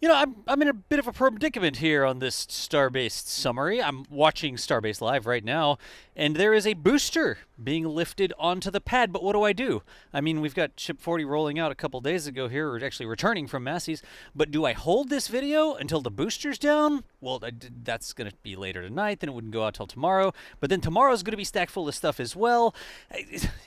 I'm in a bit of a predicament here on this Starbase summary. I'm watching Starbase Live right now, and there is a booster being lifted onto the pad. But what do? I mean, we've got Ship 40 rolling out a couple days ago here, or actually returning from Massey's. But do I hold this video until the booster's down? Well, that's going to be later tonight. Then it wouldn't go out till tomorrow. But then tomorrow's going to be stacked full of stuff as well.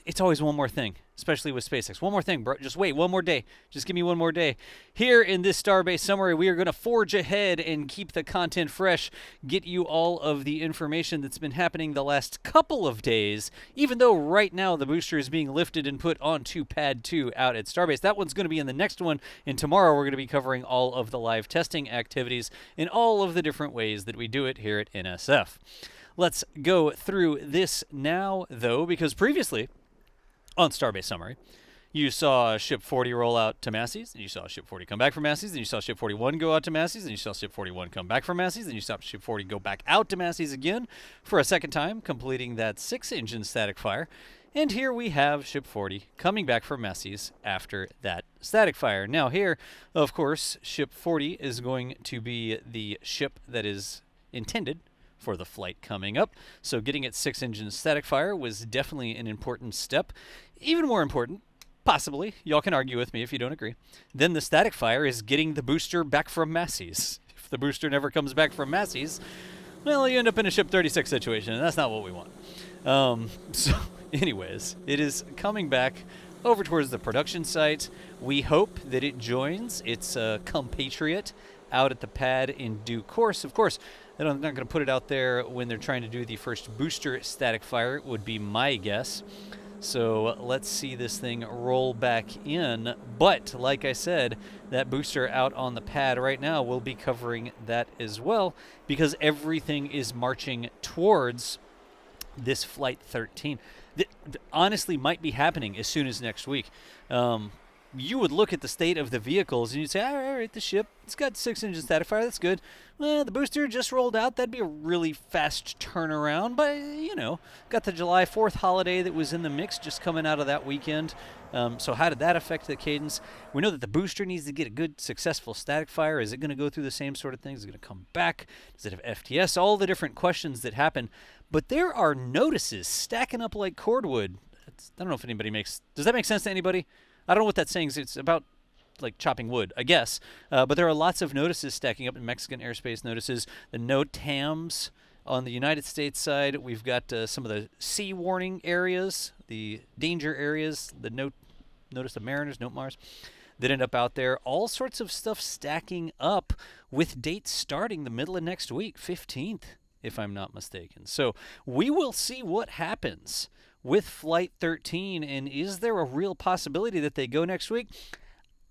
It's always one more thing, especially with SpaceX. One more thing, bro. Just wait one more day. Just give me one more day. Here in this Starbase summary, we are going to forge ahead and keep the content fresh, get you all of the information that's been happening the last couple of days, even though right now the booster is being lifted and put onto Pad 2 out at Starbase. That one's going to be in the next one, and tomorrow we're going to be covering all of the live testing activities in all of the different ways that we do it here at NSF. Let's go through this now, though, because previously on Starbase Summary, you saw Ship 40 roll out to Massey's, and you saw Ship 40 come back from Massey's, and you saw Ship 41 go out to Massey's, and you saw Ship 41 come back from Massey's, and you saw Ship 40 go back out to Massey's again for a second time, completing that 6-engine static fire. And here we have Ship 40 coming back from Massey's after that static fire. Now here, of course, Ship 40 is going to be the ship that is intended for the flight coming up. So getting its 6-engine static fire was definitely an important step. Even more important, possibly, y'all can argue with me if you don't agree, then the static fire is getting the booster back from Massey's. If the booster never comes back from Massey's, well, you end up in a Ship 36 situation, and that's not what we want. So, anyways, it is coming back over towards the production site. We hope that it joins its compatriot out at the pad in due course. Of course, they're not going to put it out there when they're trying to do the first booster static fire, would be my guess. So let's see this thing roll back in. But like I said, that booster out on the pad right now will be covering that as well, because everything is marching towards this Flight 13. That honestly might be happening as soon as next week. You would look at the state of the vehicles and you'd say, all right, the ship, it's got 6-engine static fire, that's good. Well, the booster just rolled out. That'd be a really fast turnaround. But, got the July 4th holiday that was in the mix just coming out of that weekend. So how did that affect the cadence? We know that the booster needs to get a good, successful static fire. Is it going to go through the same sort of things? Is it going to come back? Does it have FTS? All the different questions that happen. But there are notices stacking up like cordwood. I don't know if anybody does that make sense to anybody? I don't know what that saying is. It's about like chopping wood, I guess. But there are lots of notices stacking up in Mexican airspace notices. The no TAMs on the United States side. We've got some of the sea warning areas, the danger areas, the notice of mariners, note Mars, that end up out there. All sorts of stuff stacking up with dates starting the middle of next week, 15th, if I'm not mistaken. So we will see what happens with Flight 13, and is there a real possibility that they go next week?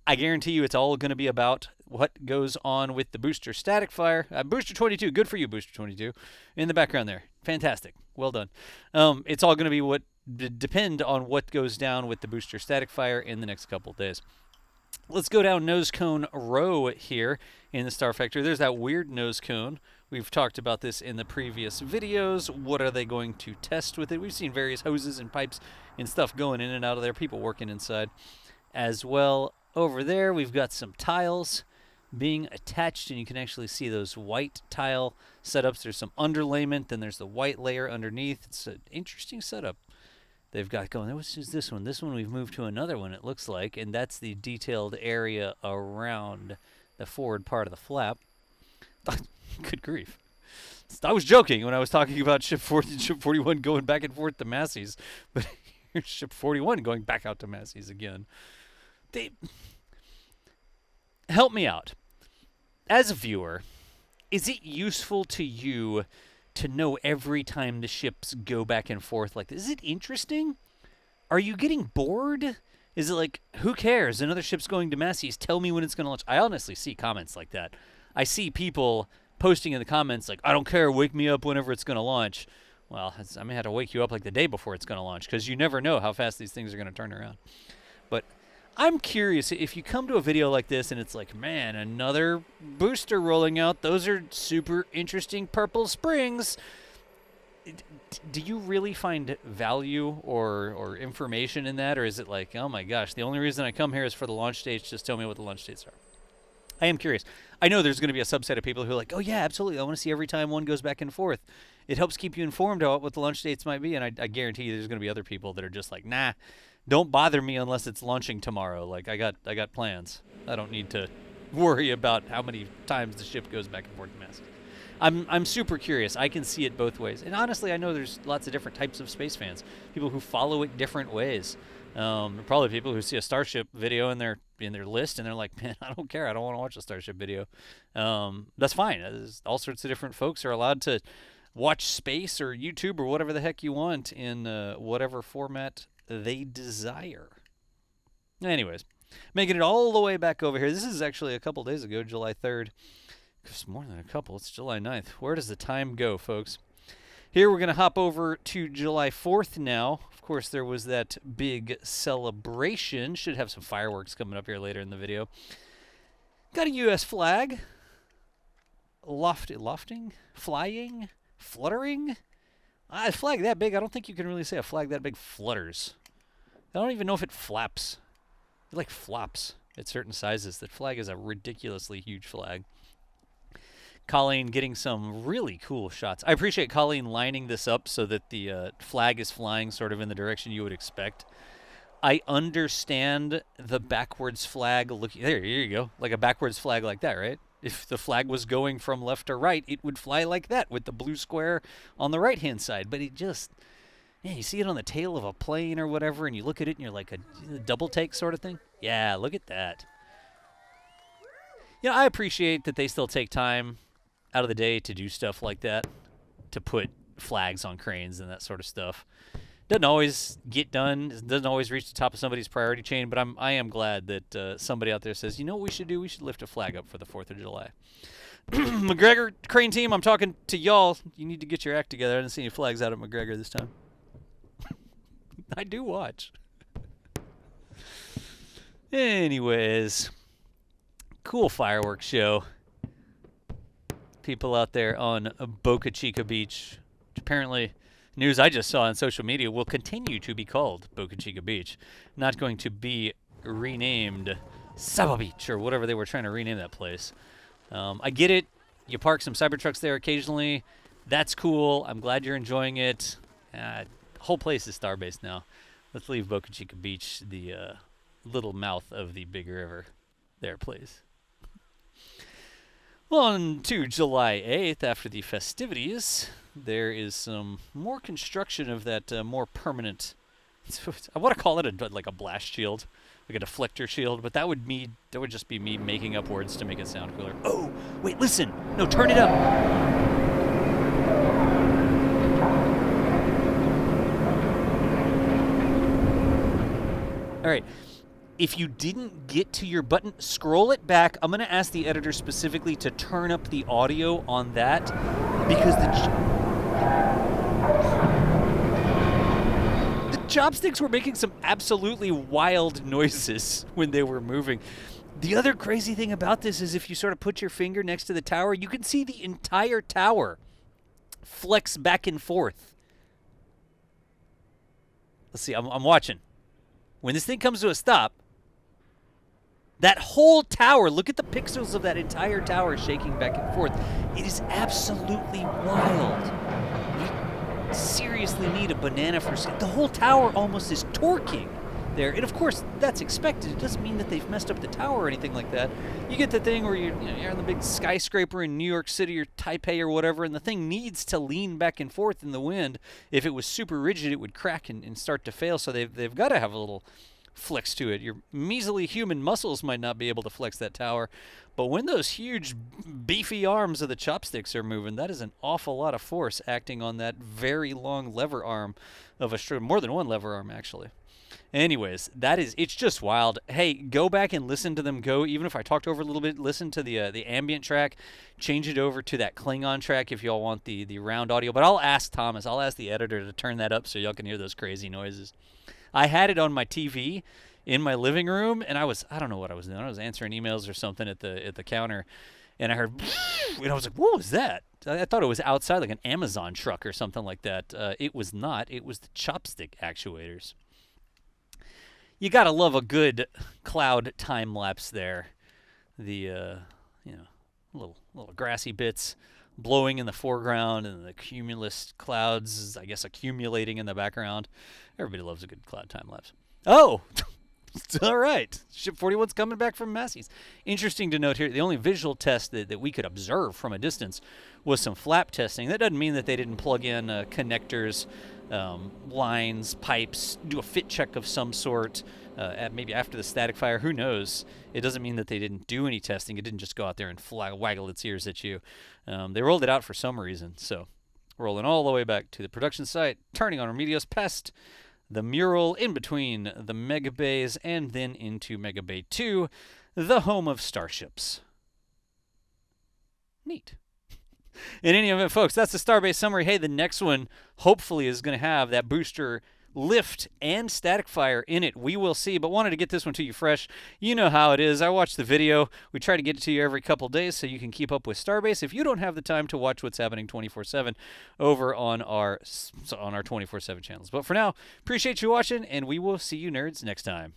I guarantee you it's all going to be about what goes on with the booster static fire. Booster 22, good for you, Booster 22, in the background there. Fantastic. Well done. It's all going to be depend on what goes down with the booster static fire in the next couple days. Let's go down Nosecone row here in the Starfactory. There's that weird Nosecone. We've talked about this in the previous videos. What are they going to test with it? We've seen various hoses and pipes and stuff going in and out of there, people working inside as well. Over there, we've got some tiles being attached, and you can actually see those white tile setups. There's some underlayment, then there's the white layer underneath. It's an interesting setup they've got going. Which is this one? This one we've moved to another one, it looks like, and that's the detailed area around the forward part of the flap. Good grief. I was joking when I was talking about Ship 40 and Ship 41 going back and forth to Massey's, but here's Ship 41 going back out to Massey's again. Help me out. As a viewer, is it useful to you to know every time the ships go back and forth like this? Is it interesting? Are you getting bored? Is it like, who cares? Another ship's going to Massey's. Tell me when it's going to launch. I honestly see comments like that. I see people posting in the comments like, I don't care, wake me up whenever it's going to launch. Well, I may have to wake you up like the day before it's going to launch, because you never know how fast these things are going to turn around. But I'm curious, if you come to a video like this and it's like, man, another booster rolling out, those are super interesting purple springs. Do you really find value or information in that? Or is it like, oh my gosh, the only reason I come here is for the launch dates, just tell me what the launch dates are? I am curious. I know there's going to be a subset of people who are like, oh, yeah, absolutely. I want to see every time one goes back and forth. It helps keep you informed about what the launch dates might be. And I guarantee you there's going to be other people that are just like, nah, don't bother me unless it's launching tomorrow. Like, I got plans. I don't need to worry about how many times the ship goes back and forth to Massey. I'm super curious. I can see it both ways. And honestly, I know there's lots of different types of space fans, people who follow it different ways. Probably people who see a Starship video in their list and they're like, man, I don't care. I don't want to watch a Starship video. That's fine. There's all sorts of different folks are allowed to watch space or YouTube or whatever the heck you want in whatever format they desire. Anyways, making it all the way back over here. This is actually a couple days ago, July 3rd. It's more than a couple. It's July 9th. Where does the time go, folks? Here we're going to hop over to July 4th now. Of course, there was that big celebration. Should have some fireworks coming up here later in the video. Got a U.S. flag. Lofting? Flying? Fluttering? A flag that big, I don't think you can really say a flag that big flutters. I don't even know if it flaps. It like flops at certain sizes. That flag is a ridiculously huge flag. Colleen getting some really cool shots. I appreciate Colleen lining this up so that the flag is flying sort of in the direction you would expect. I understand the backwards flag looking. Here you go. Like a backwards flag like that, right? If the flag was going from left to right, it would fly like that with the blue square on the right-hand side. But it just, yeah, you see it on the tail of a plane or whatever, and you look at it and you're like a double take sort of thing. Yeah, look at that. You know, I appreciate that they still take time out of the day to do stuff like that, to put flags on cranes and that sort of stuff. Doesn't always get done, doesn't always reach the top of somebody's priority chain, but I am glad that somebody out there says, you know what we should do? We should lift a flag up for the 4th of July. McGregor crane team, I'm talking to y'all. You need to get your act together. I didn't see any flags out at McGregor this time. I do watch. Anyways, cool fireworks show. People out there on Boca Chica Beach. Apparently, news I just saw on social media will continue to be called Boca Chica Beach. Not going to be renamed Saba Beach or whatever they were trying to rename that place. I get it. You park some Cybertrucks there occasionally. That's cool. I'm glad you're enjoying it. The whole place is Starbase now. Let's leave Boca Chica Beach, the little mouth of the big river there, please. On to July 8th, after the festivities, there is some more construction of that more permanent, I want to call it like a blast shield, like a deflector shield, but that would just be me making up words to make it sound cooler. Oh, wait, listen. No, turn it up. All right. If you didn't get to your button, scroll it back. I'm going to ask the editor specifically to turn up the audio on that because the chopsticks were making some absolutely wild noises when they were moving. The other crazy thing about this is if you sort of put your finger next to the tower, you can see the entire tower flex back and forth. Let's see, I'm watching. When this thing comes to a stop, that whole tower, look at the pixels of that entire tower shaking back and forth. It is absolutely wild. You seriously need a banana for the whole tower almost is torquing there. And of course, that's expected. It doesn't mean that they've messed up the tower or anything like that. You get the thing where you're on the big skyscraper in New York City or Taipei or whatever, and the thing needs to lean back and forth in the wind. If it was super rigid, it would crack and start to fail. So they've got to have a little flex to it. Your measly human muscles might not be able to flex that tower, but when those huge beefy arms of the chopsticks are moving, that is an awful lot of force acting on that very long lever arm of a more than one lever arm actually. Anyways, it's just wild. Hey, go back and listen to them go. Even if I talked over a little bit, listen to the ambient track, change it over to that Klingon track if y'all want the round audio. But I'll ask the editor to turn that up so y'all can hear those crazy noises. I had it on my TV in my living room, and I don't know what I was doing. I was answering emails or something at the counter, and I heard, and I was like, what was that? I thought it was outside, like an Amazon truck or something like that. It was not. It was the chopstick actuators. You got to love a good cloud time lapse there. the little grassy bits blowing in the foreground and the cumulus clouds, I guess, accumulating in the background. Everybody loves a good cloud time lapse. Oh, all right. Ship 41's coming back from Massey's. Interesting to note here, the only visual test that we could observe from a distance was some flap testing. That doesn't mean that they didn't plug in connectors, lines, pipes, do a fit check of some sort, maybe after the static fire. Who knows? It doesn't mean that they didn't do any testing. It didn't just go out there and waggle its ears at you. They rolled it out for some reason. So rolling all the way back to the production site, turning on Remedios past the mural in between the Mega Bays, and then into Mega Bay 2, the home of starships. Neat. In any event, folks, that's the Starbase summary. Hey, the next one hopefully is going to have that booster lift and static fire in it. We will see, but wanted to get this one to you fresh. You know how it is. I watched the video. We try to get it to you every couple days so you can keep up with Starbase if you don't have the time to watch what's happening 24/7 over on our 24/7 channels. But for now, appreciate you watching, and we will see you nerds next time.